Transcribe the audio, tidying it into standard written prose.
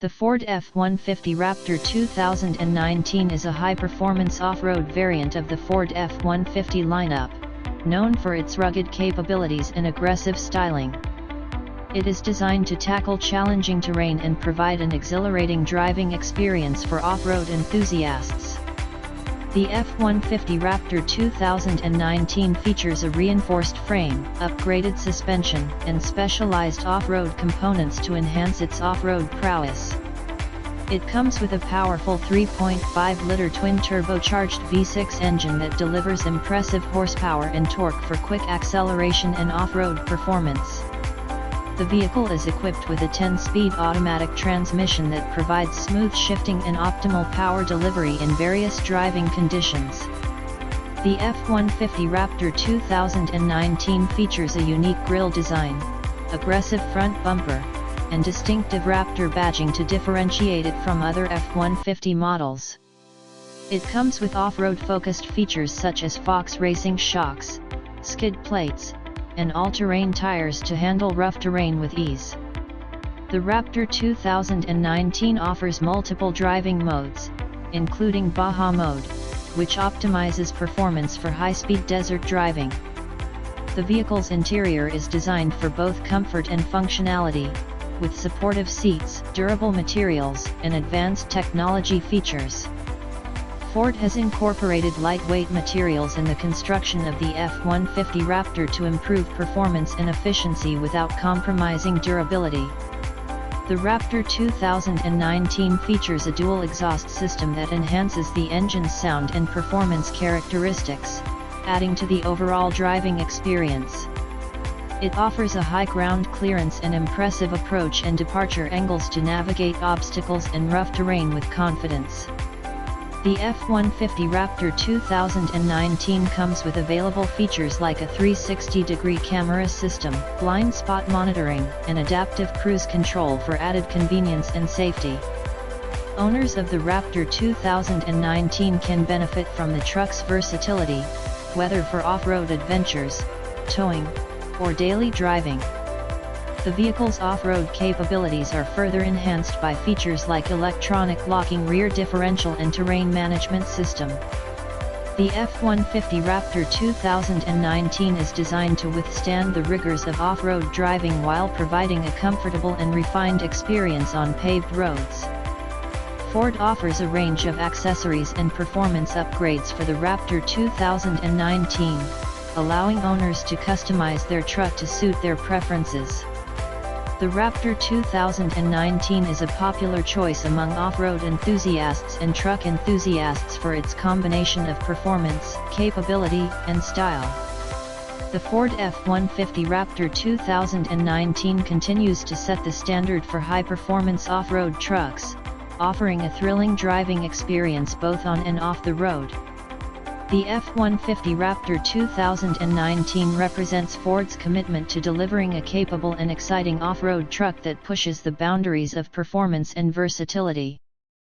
The Ford F-150 Raptor 2019 is a high-performance off-road variant of the Ford F-150 lineup, known for its rugged capabilities and aggressive styling. It is designed to tackle challenging terrain and provide an exhilarating driving experience for off-road enthusiasts. The F-150 Raptor 2019 features a reinforced frame, upgraded suspension, and specialized off-road components to enhance its off-road prowess. It comes with a powerful 3.5-liter twin-turbocharged V6 engine that delivers impressive horsepower and torque for quick acceleration and off-road performance. The vehicle is equipped with a 10-speed automatic transmission that provides smooth shifting and optimal power delivery in various driving conditions. The F-150 Raptor 2019 features a unique grille design, aggressive front bumper, and distinctive Raptor badging to differentiate it from other F-150 models. It comes with off-road focused features such as Fox Racing shocks, skid plates, and all-terrain tires to handle rough terrain with ease. The Raptor 2019 offers multiple driving modes, including Baja mode, which optimizes performance for high-speed desert driving. The vehicle's interior is designed for both comfort and functionality, with supportive seats, durable materials, and advanced technology features. Ford has incorporated lightweight materials in the construction of the F-150 Raptor to improve performance and efficiency without compromising durability. The Raptor 2019 features a dual exhaust system that enhances the engine's sound and performance characteristics, adding to the overall driving experience. It offers a high ground clearance and impressive approach and departure angles to navigate obstacles and rough terrain with confidence. The F-150 Raptor 2019 comes with available features like a 360-degree camera system, blind spot monitoring, and adaptive cruise control for added convenience and safety. Owners of the Raptor 2019 can benefit from the truck's versatility, whether for off-road adventures, towing, or daily driving. The vehicle's off-road capabilities are further enhanced by features like electronic locking rear differential and terrain management system. The F-150 Raptor 2019 is designed to withstand the rigors of off-road driving while providing a comfortable and refined experience on paved roads. Ford offers a range of accessories and performance upgrades for the Raptor 2019, allowing owners to customize their truck to suit their preferences. The Raptor 2019 is a popular choice among off-road enthusiasts and truck enthusiasts for its combination of performance, capability, and style. The Ford F-150 Raptor 2019 continues to set the standard for high-performance off-road trucks, offering a thrilling driving experience both on and off the road. The F-150 Raptor 2019 represents Ford's commitment to delivering a capable and exciting off-road truck that pushes the boundaries of performance and versatility.